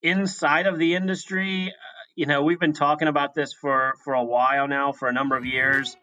inside of the industry, we've been talking about this for a while now, for a number of years.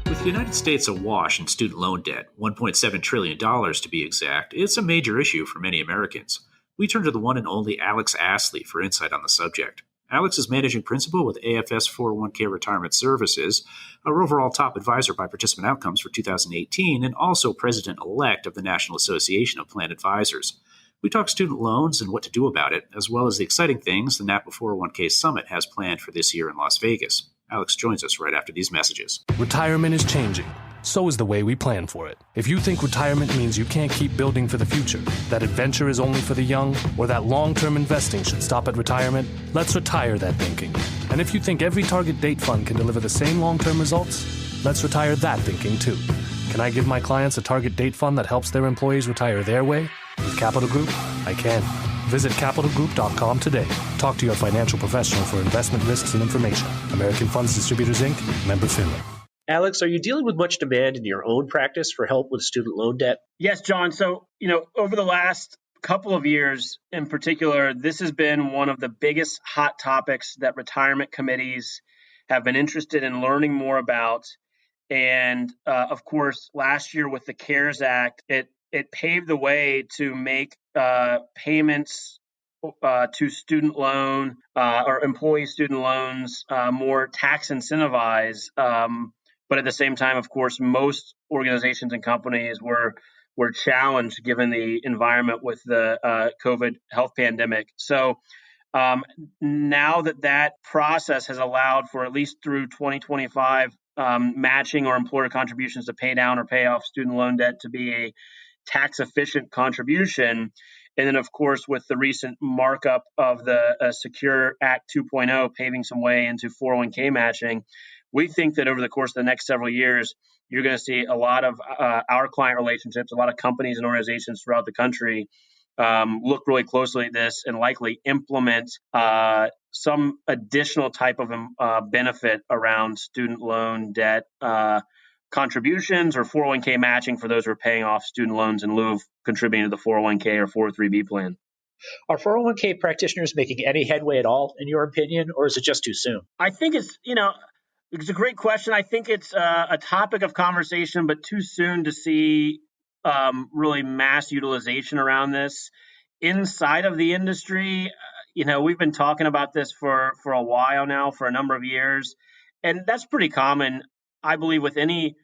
With the United States awash in student loan debt, $1.7 trillion to be exact, it's a major issue for many Americans. We turn to the one and only Alex Assaley for insight on the subject. Alex is managing principal with AFS 401k Retirement Services, our overall top advisor by participant outcomes for 2018, and also president-elect of the National Association of Plan Advisors. We talk student loans and what to do about it, as well as the exciting things the NAPA 401k Summit has planned for this year in Las Vegas. Alex joins us right after these messages. Retirement is changing. So is the way we plan for it. If you think retirement means you can't keep building for the future, that adventure is only for the young, or that long-term investing should stop at retirement, let's retire that thinking. And if you think every target date fund can deliver the same long-term results, let's retire that thinking too. Can I give my clients a target date fund that helps their employees retire their way? With Capital Group, I can. Visit capitalgroup.com today. Talk to your financial professional for investment risks and information. American Funds Distributors, Inc., member FINRA. Alex, are you dealing with much demand in your own practice for help with student loan debt? Yes, John. So, over the last couple of years in particular, this has been one of the biggest hot topics that retirement committees have been interested in learning more about. And of course, last year with the CARES Act, it paved the way to make payments to student loan or employee student loans more tax incentivized. But at the same time, of course, most organizations and companies were challenged given the environment with the COVID health pandemic. So now that process has allowed for at least through 2025 matching or employer contributions to pay down or pay off student loan debt to be a tax efficient contribution. And then, of course, with the recent markup of the Secure Act 2.0 paving some way into 401k matching, we think that over the course of the next several years, you're going to see a lot of our client relationships, a lot of companies and organizations throughout the country look really closely at this and likely implement some additional type of benefit around student loan debt contributions or 401k matching for those who are paying off student loans in lieu of contributing to the 401k or 403b plan. Are 401k practitioners making any headway at all, in your opinion, or is it just too soon? I think it's a great question. I think it's a topic of conversation, but too soon to see really mass utilization around this. Inside of the industry, we've been talking about this for a while now, for a number of years, and that's pretty common, I believe, with any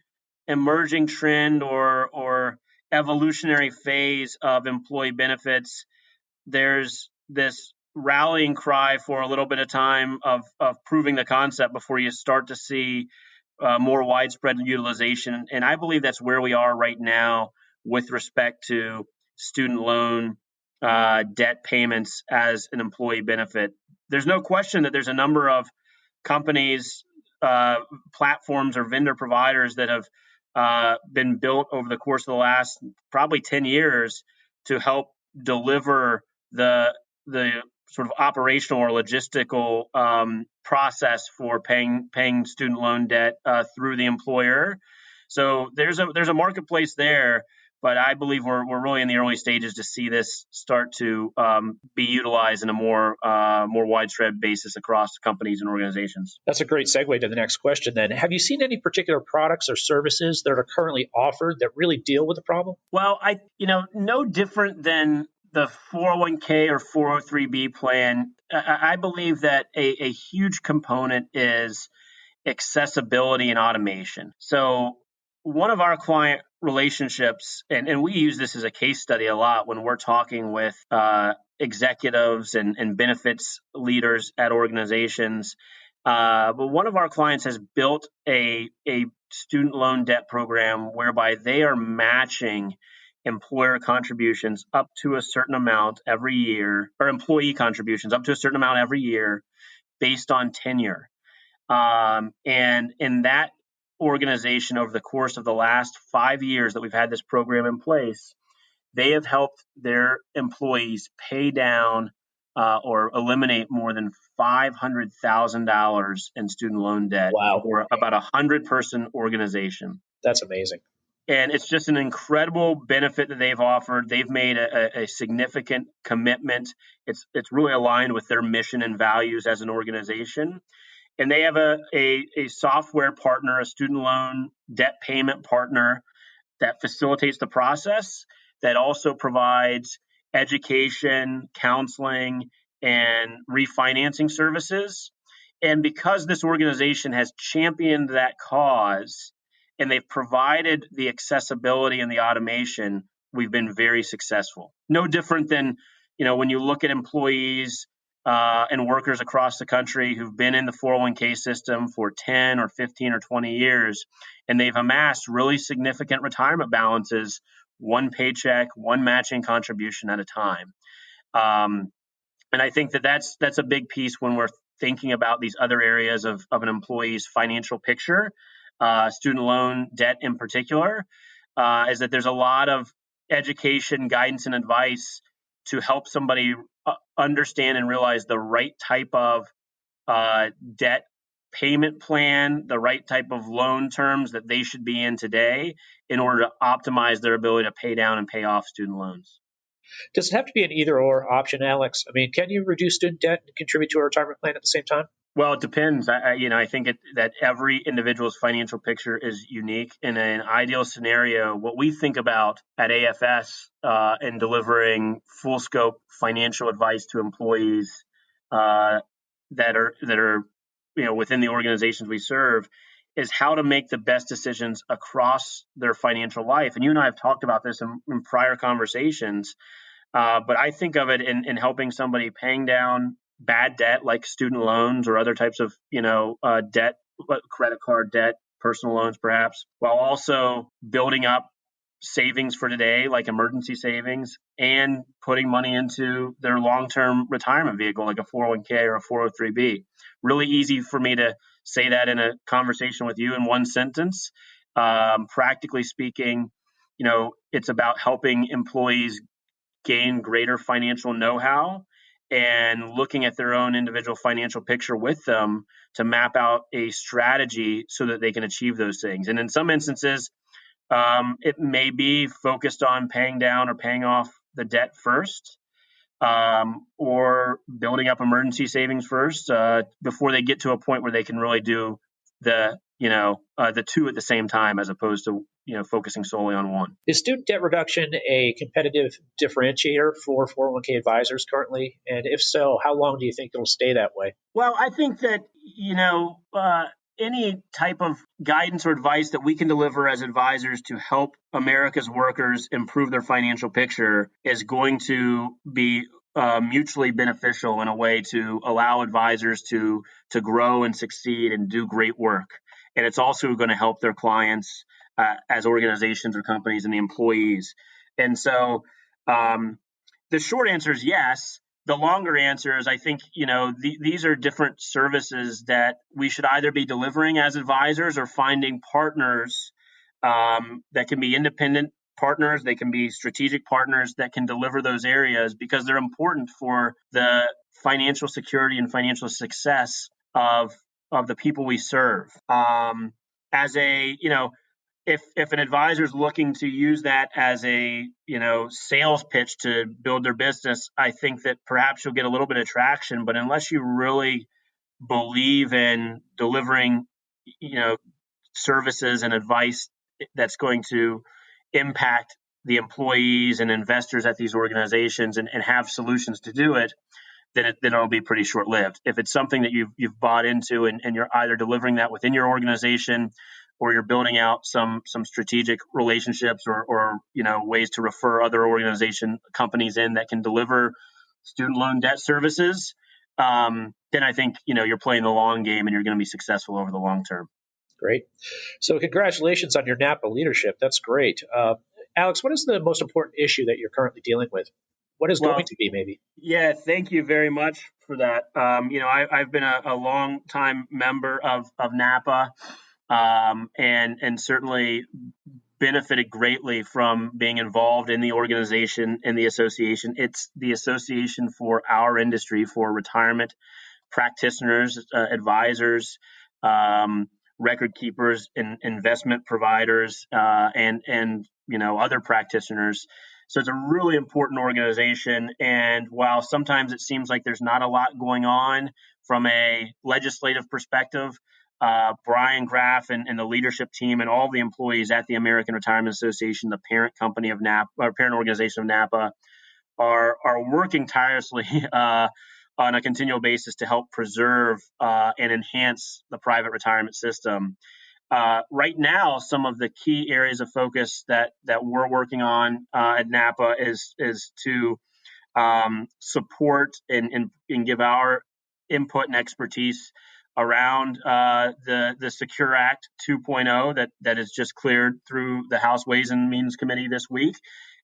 emerging trend or evolutionary phase of employee benefits. There's this rallying cry for a little bit of time of proving the concept before you start to see more widespread utilization. And I believe that's where we are right now with respect to student loan debt payments as an employee benefit. There's no question that there's a number of companies, platforms, or vendor providers that have been built over the course of the last probably 10 years to help deliver the sort of operational or logistical process for paying student loan debt through the employer. So there's a marketplace there, but I believe we're really in the early stages to see this start to be utilized in a more widespread basis across companies and organizations. That's a great segue to the next question then. Have you seen any particular products or services that are currently offered that really deal with the problem? Well, no different than the 401k or 403b plan. I believe that a huge component is accessibility and automation. So one of our client relationships, and we use this as a case study a lot when we're talking with executives and benefits leaders at organizations. But one of our clients has built a student loan debt program whereby they are matching employer contributions up to a certain amount every year, or employee contributions up to a certain amount every year based on tenure. And in that organization, over the course of the last 5 years that we've had this program in place, they have helped their employees pay down or eliminate more than $500,000 in student loan debt Wow, for about a 100-person organization. that's amazing. And it's just an incredible benefit that they've offered. They've made a significant commitment. It's really aligned with their mission and values as an organization. And they have a software partner, a student loan debt payment partner that facilitates the process, that also provides education, counseling, and refinancing services. And because this organization has championed that cause and they've provided the accessibility and the automation, we've been very successful. No different than, when you look at employees and workers across the country who've been in the 401k system for 10 or 15 or 20 years, and they've amassed really significant retirement balances, one paycheck, one matching contribution at a time. And I think that's a big piece when we're thinking about these other areas of an employee's financial picture, student loan debt in particular, is that there's a lot of education, guidance, and advice to help somebody understand and realize the right type of debt payment plan, the right type of loan terms that they should be in today in order to optimize their ability to pay down and pay off student loans. Does it have to be an either or option, Alex? I mean, can you reduce student debt and contribute to a retirement plan at the same time? Well, it depends. I think that every individual's financial picture is unique. In an ideal scenario, what we think about at AFS in delivering full scope financial advice to employees that are within the organizations we serve is how to make the best decisions across their financial life. And you and I have talked about this in prior conversations. But I think of it in helping somebody paying down bad debt like student loans or other types of debt, credit card debt, personal loans perhaps, while also building up savings for today like emergency savings and putting money into their long-term retirement vehicle like a 401k or a 403b. Really easy for me to say that in a conversation with you in one sentence. Practically speaking, it's about helping employees gain greater financial know-how and looking at their own individual financial picture with them to map out a strategy so that they can achieve those things. And in some instances, it may be focused on paying down or paying off the debt first, or building up emergency savings first before they get to a point where they can really do the two at the same time, as opposed to focusing solely on one. Is student debt reduction a competitive differentiator for 401k advisors currently? And if so, how long do you think it'll stay that way? Well, I think that any type of guidance or advice that we can deliver as advisors to help America's workers improve their financial picture is going to be mutually beneficial in a way to allow advisors to grow and succeed and do great work. And it's also going to help their clients as organizations or companies and the employees. And so the short answer is yes. The longer answer is I think, these are different services that we should either be delivering as advisors or finding partners that can be independent partners. They can be strategic partners that can deliver those areas because they're important for the financial security and financial success of the people we serve. If an advisor is looking to use that as a sales pitch to build their business, I think that perhaps you'll get a little bit of traction. But unless you really believe in delivering services and advice that's going to impact the employees and investors at these organizations and have solutions to do it, then it'll be pretty short-lived. If it's something that you've bought into and you're either delivering that within your organization or you're building out some strategic relationships or ways to refer other organization companies in that can deliver student loan debt services, then I think you're playing the long game and you're going to be successful over the long term. Great. So congratulations on your NAPA leadership. That's great. Alex, what is the most important issue that you're currently dealing with? What is going to be, maybe? Yeah, thank you very much for that. I've been a long time member of NAPA, and certainly benefited greatly from being involved in the organization and the association. It's the association for our industry, for retirement practitioners, advisors, record keepers, investment providers, and other practitioners. So it's a really important organization. And while sometimes it seems like there's not a lot going on from a legislative perspective, Brian Graff and the leadership team and all the employees at the American Retirement Association, the parent company of NAPA, or parent organization of NAPA, are working tirelessly on a continual basis to help preserve and enhance the private retirement system. Right now, some of the key areas of focus that we're working on at NAPA is to support and give our input and expertise around the Secure Act 2.0 that is just cleared through the House Ways and Means Committee this week,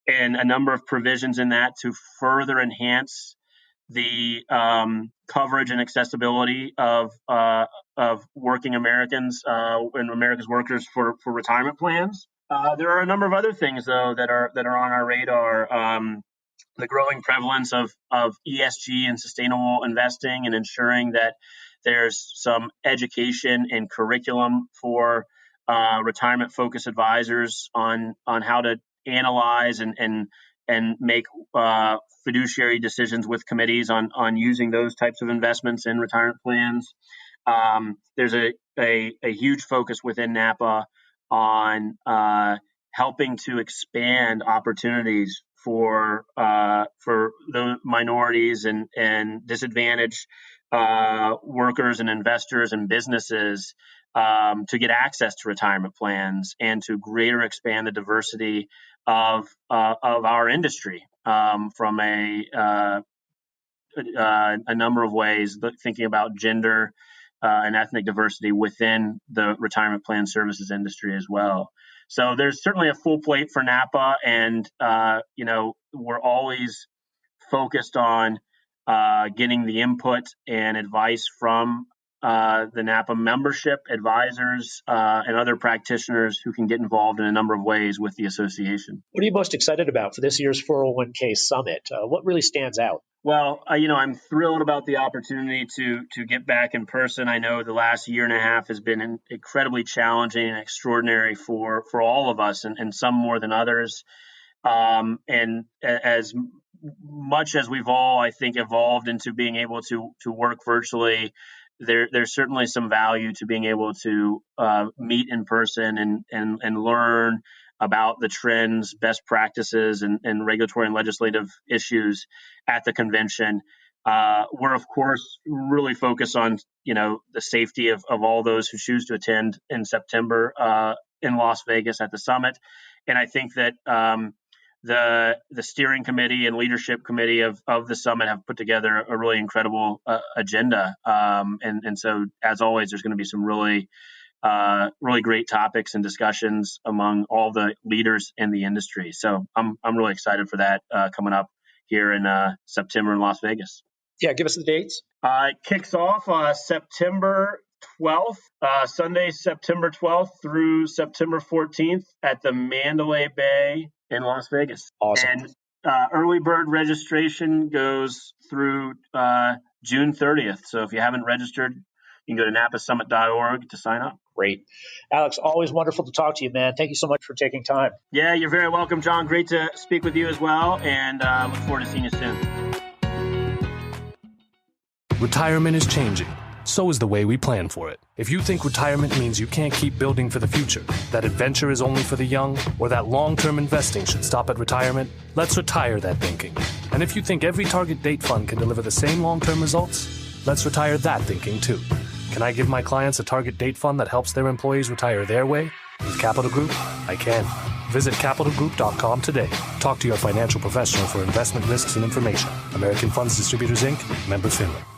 and a number of provisions in that to further enhance the coverage and accessibility of working Americans and America's workers for retirement plans. There are a number of other things, though, that are on our radar. The growing prevalence of ESG and sustainable investing, and ensuring that there's some education and curriculum for retirement-focused advisors on how to analyze and make fiduciary decisions with committees on using those types of investments in retirement plans. There's a huge focus within NAPA on helping to expand opportunities for the minorities and disadvantaged workers and investors and businesses to get access to retirement plans and to greater expand the diversity of our industry from a number of ways, thinking about gender and ethnic diversity within the retirement plan services industry as well. So there's certainly a full plate for NAPA, and we're always focused on getting the input and advice from the NAPA membership, advisors, and other practitioners who can get involved in a number of ways with the association. What are you most excited about for this year's 401k Summit? What really stands out? Well, I'm thrilled about the opportunity to get back in person. I know the last year and a half has been incredibly challenging and extraordinary for all of us, and some more than others. And as much as we've all, I think, evolved into being able to work virtually, there's certainly some value to being able to meet in person and learn about the trends, best practices, and regulatory and legislative issues at the convention. We're, of course, really focused on the safety of all those who choose to attend in September in Las Vegas at the summit. And I think that the steering committee and leadership committee of the summit have put together a really incredible agenda. And so, as always, there's going to be some really great topics and discussions among all the leaders in the industry. So I'm really excited for that coming up here in September in Las Vegas. Yeah, give us the dates. It kicks off September 12th, Sunday, September 12th through September 14th at the Mandalay Bay in Las Vegas. Awesome. And early bird registration goes through June 30th. So if you haven't registered, you can go to napasummit.org to sign up. Great. Alex, always wonderful to talk to you, man. Thank you so much for taking time. Yeah, you're very welcome, John. Great to speak with you as well, and look forward to seeing you soon. Retirement is changing. So is the way we plan for it. If you think retirement means you can't keep building for the future, that adventure is only for the young, or that long-term investing should stop at retirement, let's retire that thinking. And if you think every target date fund can deliver the same long-term results, let's retire that thinking too. Can I give my clients a target date fund that helps their employees retire their way? With Capital Group, I can. Visit capitalgroup.com today. Talk to your financial professional for investment risks and information. American Funds Distributors, Inc., member FINRA.